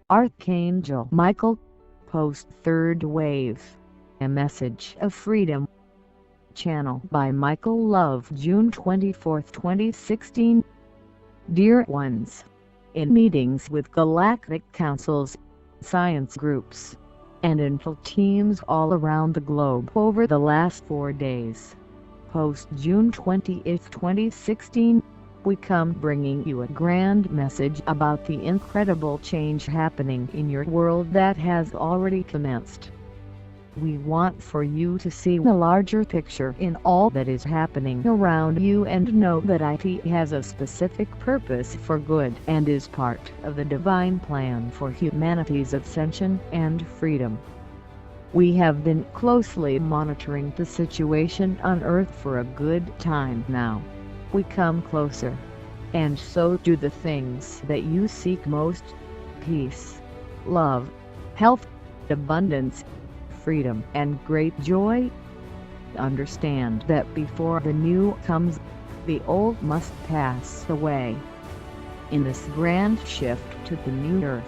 Archangel Michael, post third wave, a message of freedom. Channel by Michael Love, June 24, 2016. Dear ones, in meetings with galactic councils, science groups, and intel teams all around the globe over the last 4 days, post June 28, 2016, we come bringing you a grand message about the incredible change happening in your world that has already commenced. We want for you to see the larger picture in all that is happening around you and know that IT has a specific purpose for good and is part of the divine plan for humanity's ascension and freedom. We have been closely monitoring the situation on Earth for a good time now. We come closer, and so do the things that you seek most: peace, love, health, abundance, freedom, and great joy. Understand that before the new comes, the old must pass away. In this grand shift to the new Earth,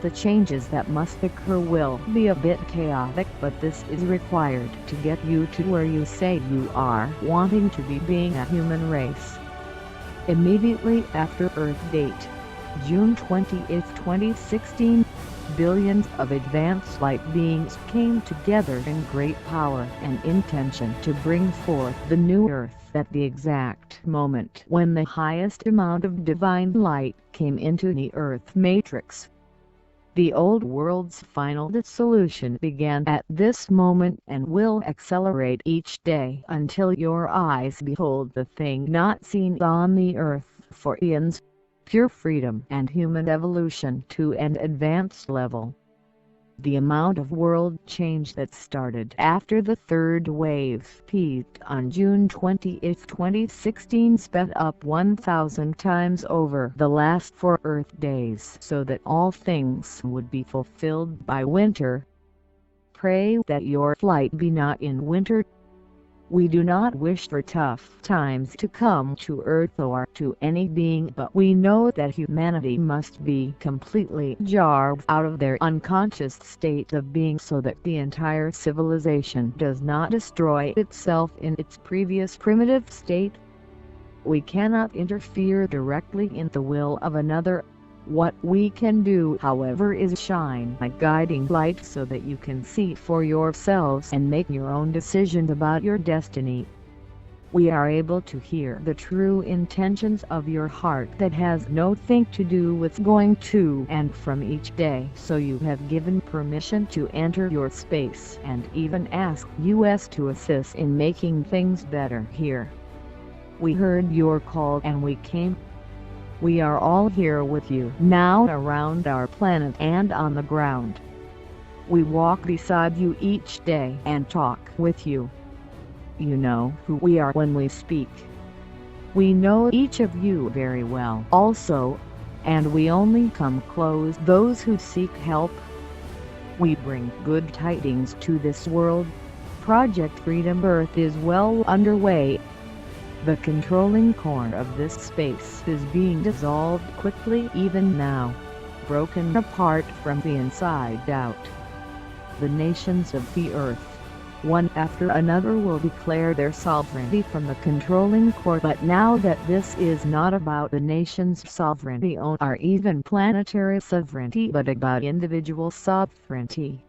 the changes that must occur will be a bit chaotic, but this is required to get you to where you say you are wanting to be, being a human race. Immediately after Earth date, June 28, 2016, billions of advanced light beings came together in great power and intention to bring forth the new Earth at the exact moment when the highest amount of divine light came into the Earth matrix. The old world's final dissolution began at this moment and will accelerate each day until your eyes behold the thing not seen on the Earth for eons: pure freedom and human evolution to an advanced level. The amount of world change that started after the third wave peaked on June 28, 2016 sped up 1,000 times over the last 4 Earth days so that all things would be fulfilled by winter. Pray that your flight be not in winter. We do not wish for tough times to come to Earth or to any being, but we know that humanity must be completely jarred out of their unconscious state of being so that the entire civilization does not destroy itself in its previous primitive state. We cannot interfere directly in the will of another. What we can do, however, is shine a guiding light so that you can see for yourselves and make your own decisions about your destiny. We are able to hear the true intentions of your heart that has nothing to do with going to and from each day, so you have given permission to enter your space and even ask us to assist in making things better here. We heard your call and we came. We are all here with you now around our planet and on the ground. We walk beside you each day and talk with you. You know who we are when we speak. We know each of you very well also, and we only come close those who seek help. We bring good tidings to this world. Project Freedom Earth is well underway. The controlling core of this space is being dissolved quickly even now, broken apart from the inside out. The nations of the earth, one after another, will declare their sovereignty from the controlling core, but now that this is not about the nation's sovereignty or even planetary sovereignty but about individual sovereignty.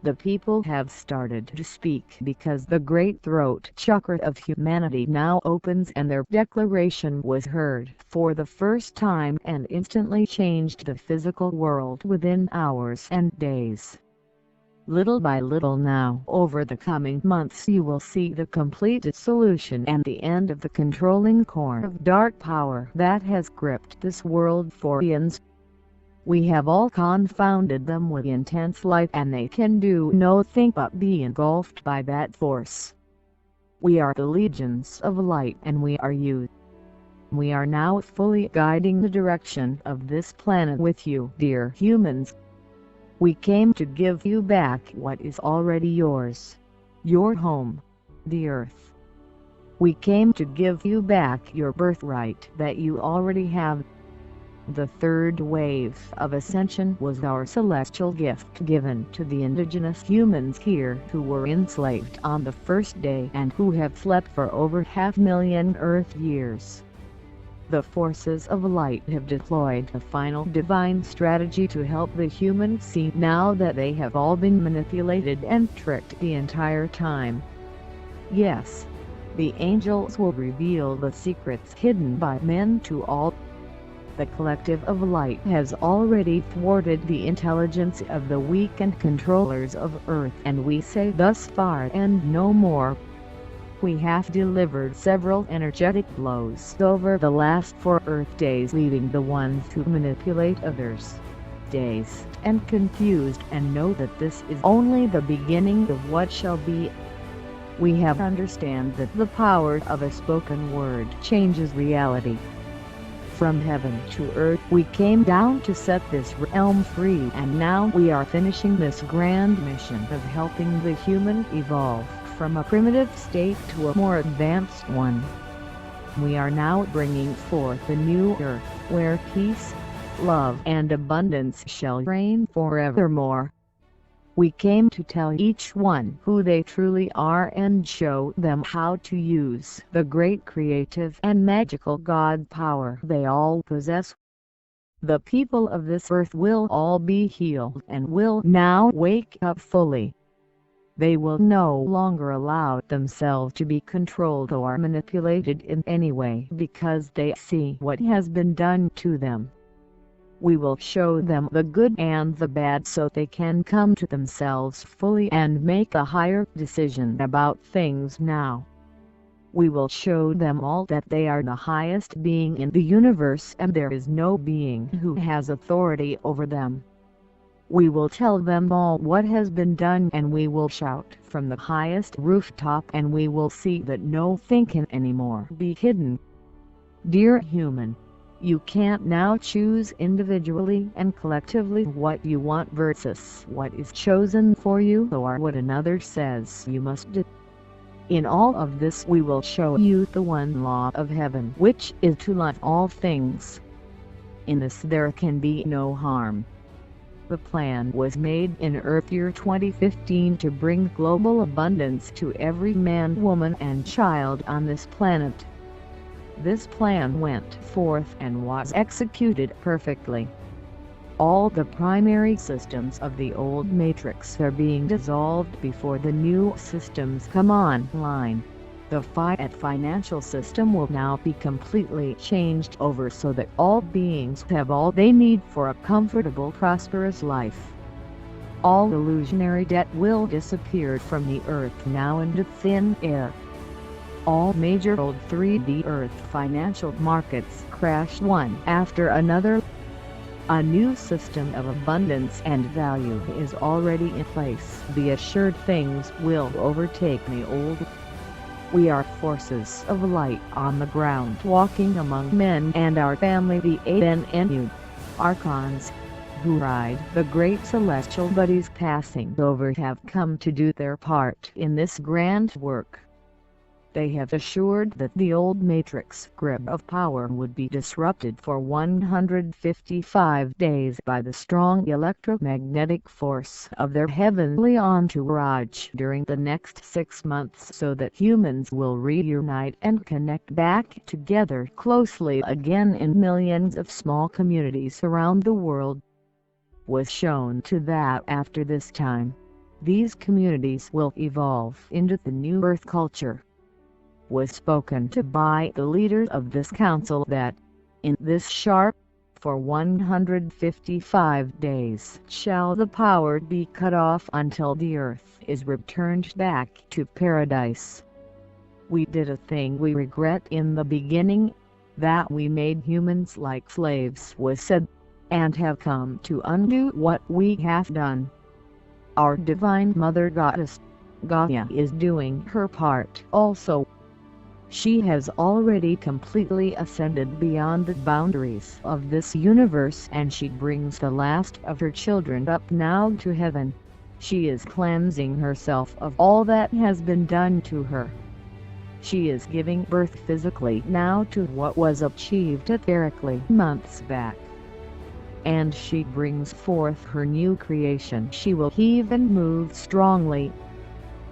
The people have started to speak because the great throat chakra of humanity now opens, and their declaration was heard for the first time and instantly changed the physical world within hours and days. Little by little now, over the coming months, you will see the complete dissolution and the end of the controlling core of dark power that has gripped this world for eons. We have all confounded them with intense light, and they can do nothing but be engulfed by that force. We are the legions of light, and we are you. We are now fully guiding the direction of this planet with you, dear humans. We came to give you back what is already yours. Your home, the Earth. We came to give you back your birthright that you already have. The third wave of ascension was our celestial gift given to the indigenous humans here who were enslaved on the first day and who have slept for over 500,000 Earth years. The forces of light have deployed a final divine strategy to help the humans see now that they have all been manipulated and tricked the entire time. Yes, the angels will reveal the secrets hidden by men to all. The collective of light has already thwarted the intelligence of the weak and controllers of Earth, and we say thus far and no more. We have delivered several energetic blows over the last 4 Earth days, leaving the ones who manipulate others dazed and confused, and know that this is only the beginning of what shall be. We have understand that the power of a spoken word changes reality. From heaven to earth we came down to set this realm free, and now we are finishing this grand mission of helping the human evolve from a primitive state to a more advanced one. We are now bringing forth a new earth, where peace, love and abundance shall reign forevermore. We came to tell each one who they truly are and show them how to use the great creative and magical God power they all possess. The people of this earth will all be healed and will now wake up fully. They will no longer allow themselves to be controlled or manipulated in any way because they see what has been done to them. We will show them the good and the bad so they can come to themselves fully and make a higher decision about things now. We will show them all that they are the highest being in the universe and there is no being who has authority over them. We will tell them all what has been done, and we will shout from the highest rooftop, and we will see that nothing can anymore be hidden. Dear human, you can't now choose individually and collectively what you want versus what is chosen for you or what another says you must do. In all of this we will show you the one law of heaven, which is to love all things. In this there can be no harm. The plan was made in Earth year 2015 to bring global abundance to every man, woman and child on this planet. This plan went forth and was executed perfectly. All the primary systems of the old matrix are being dissolved before the new systems come online. The fiat financial system will now be completely changed over so that all beings have all they need for a comfortable, prosperous life. All illusionary debt will disappear from the earth now into thin air. All major old 3D Earth financial markets crash one after another. A new system of abundance and value is already in place. Be assured things will overtake the old. We are forces of light on the ground, walking among men, and our family, the ANNU Archons, who ride the great celestial bodies passing over, have come to do their part in this grand work. They have assured that the old matrix grip of power would be disrupted for 155 days by the strong electromagnetic force of their heavenly entourage during the next 6 months, so that humans will reunite and connect back together closely again in millions of small communities around the world. Was shown to that after this time, these communities will evolve into the new Earth culture. Was spoken to by the leaders of this council that, in this sharp, for 155 days shall the power be cut off until the earth is returned back to paradise. We did a thing we regret in the beginning, that we made humans like slaves was said, and have come to undo what we have done. Our Divine Mother Goddess, Gaia, is doing her part also. She has already completely ascended beyond the boundaries of this universe, and she brings the last of her children up now to heaven. She is cleansing herself of all that has been done to her. She is giving birth physically now to what was achieved etherically months back. and she brings forth her new creation. She will heave and move strongly.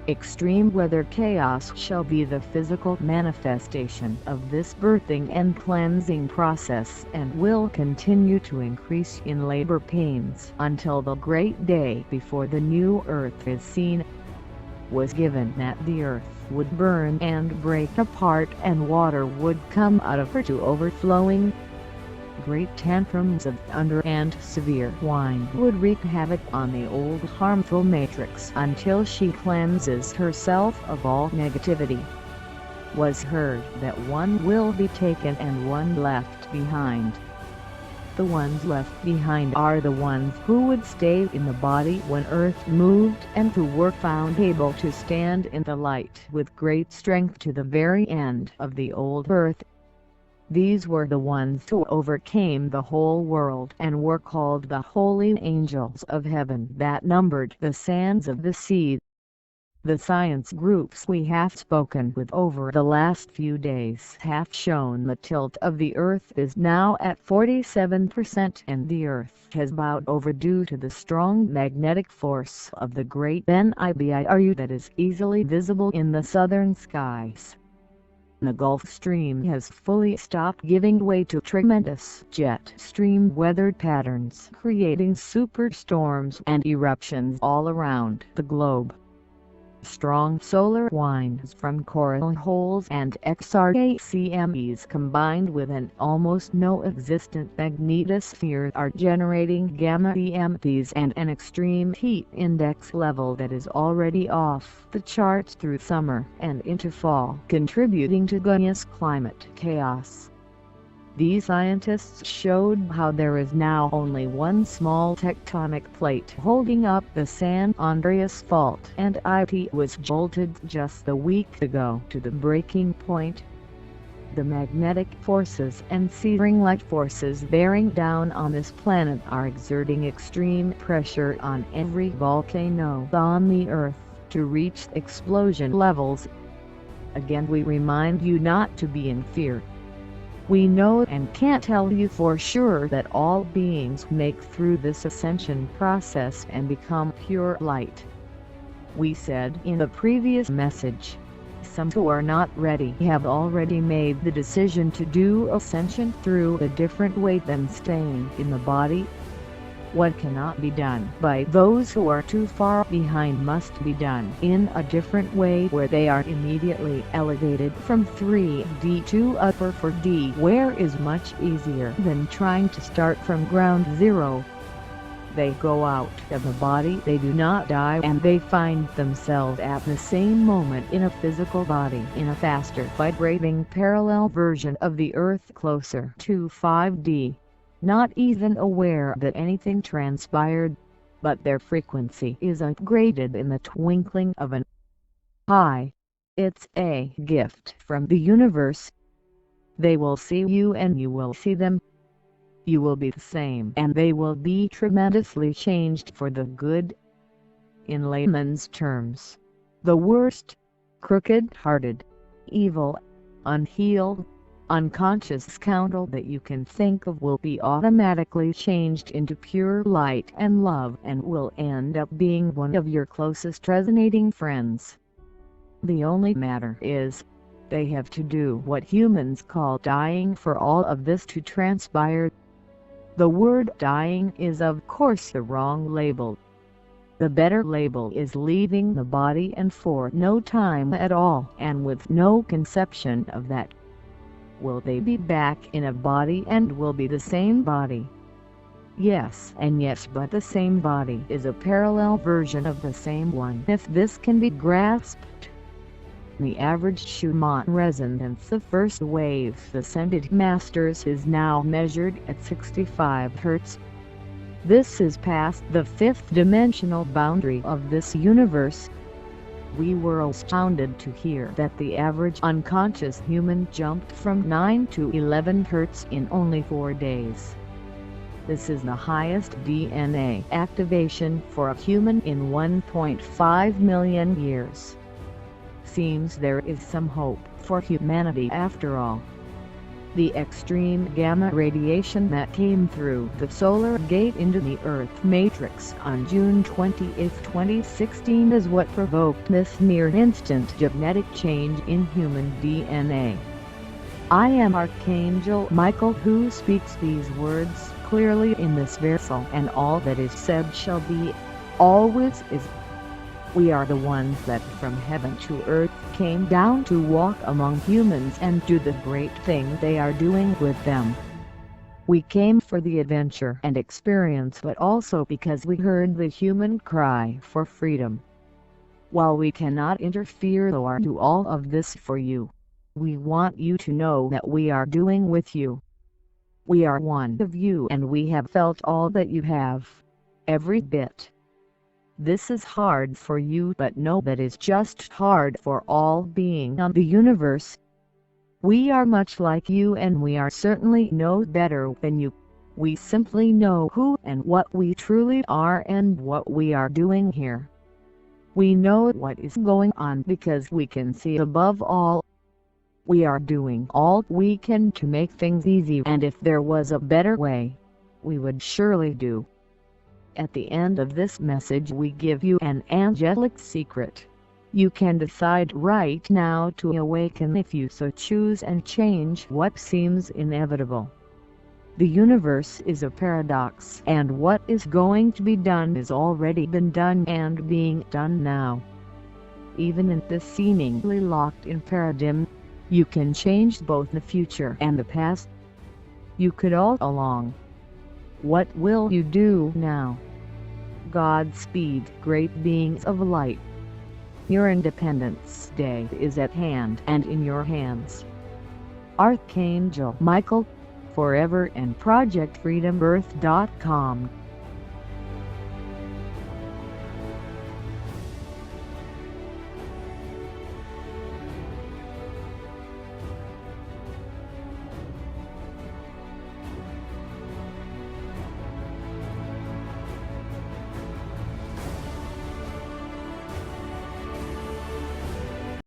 Extreme weather chaos shall be the physical manifestation of this birthing and cleansing process, and will continue to increase in labor pains until the great day before the new earth is seen. Was given that the earth would burn and break apart, and water would come out of her to overflowing. Great tantrums of thunder and severe wine would wreak havoc on the old harmful matrix until she cleanses herself of all negativity. Was heard that one will be taken and one left behind. The ones left behind are the ones who would stay in the body when earth moved, and who were found able to stand in the light with great strength to the very end of the old earth. These were the ones who overcame the whole world and were called the holy angels of heaven that numbered the sands of the sea. The science groups we have spoken with over the last few days have shown the tilt of the earth is now at 47%, and the earth has bowed over due to the strong magnetic force of the great Nibiru that is easily visible in the southern skies. The Gulf Stream has fully stopped giving way to tremendous jet stream weather patterns, creating superstorms and eruptions all around the globe. Strong solar winds from coral holes and XRACMEs combined with an almost no-existent magnetosphere are generating gamma EMPs and an extreme heat index level that is already off the charts through summer and into fall, contributing to gaseous climate chaos. These scientists showed how there is now only one small tectonic plate holding up the San Andreas Fault, and it was jolted just a week ago to the breaking point. The magnetic forces and searing light forces bearing down on this planet are exerting extreme pressure on every volcano on the Earth to reach explosion levels. Again, we remind you not to be in fear. We know and can't tell you for sure that all beings make through this ascension process and become pure light. We said in the previous message, some who are not ready have already made the decision to do ascension through a different way than staying in the body. What cannot be done by those who are too far behind must be done in a different way, where they are immediately elevated from 3D to upper 4D, where is much easier than trying to start from ground zero. They go out of the body, they do not die, and they find themselves at the same moment in a physical body in a faster vibrating parallel version of the Earth, closer to 5D. Not even aware that anything transpired, but their frequency is upgraded in the twinkling of an eye. It's a gift from the universe. They will see you and you will see them. You will be the same, and they will be tremendously changed for the good. In layman's terms, the worst, crooked-hearted, evil, unhealed, unconscious scoundrel that you can think of will be automatically changed into pure light and love, and will end up being one of your closest resonating friends. The only matter is, they have to do what humans call dying for all of this to transpire. The word dying is of course the wrong label. The better label is leaving the body, and for no time at all, and with no conception of that. Will they be back in a body and will be the same body? Yes and yes, but the same body is a parallel version of the same one, if this can be grasped. The average Schumann resonance of first wave ascended masters is now measured at 65 Hz. This is past the fifth dimensional boundary of this universe. We were astounded to hear that the average unconscious human jumped from 9 to 11 Hz in only 4 days. This is the highest DNA activation for a human in 1.5 million years. Seems there is some hope for humanity after all. The extreme gamma radiation that came through the solar gate into the Earth matrix on June 28, 2016 is what provoked this near-instant genetic change in human DNA. I am Archangel Michael, who speaks these words clearly in this vessel, and all that is said shall be, always is. We are the ones that from heaven to earth came down to walk among humans and do the great thing they are doing with them. We came for the adventure and experience, but also because we heard the human cry for freedom. While we cannot interfere or do all of this for you, we want you to know that we are doing with you. We are one of you, and we have felt all that you have. Every bit. This is hard for you, but know that is just hard for all being on the universe. We are much like you, and we are certainly no better than you. We simply know who and what we truly are and what we are doing here. We know what is going on because we can see above all. We are doing all we can to make things easy, and if there was a better way, we would surely do. At the end of this message we give you an angelic secret. You can decide right now to awaken if you so choose and change what seems inevitable. The universe is a paradox, and what is going to be done is already been done and being done now. Even in this seemingly locked-in paradigm, you can change both the future and the past. You could all along. What will you do now? Godspeed, great beings of light. Your Independence Day is at hand and in your hands. Archangel Michael, Forever, and ProjectFreedomBirth.com.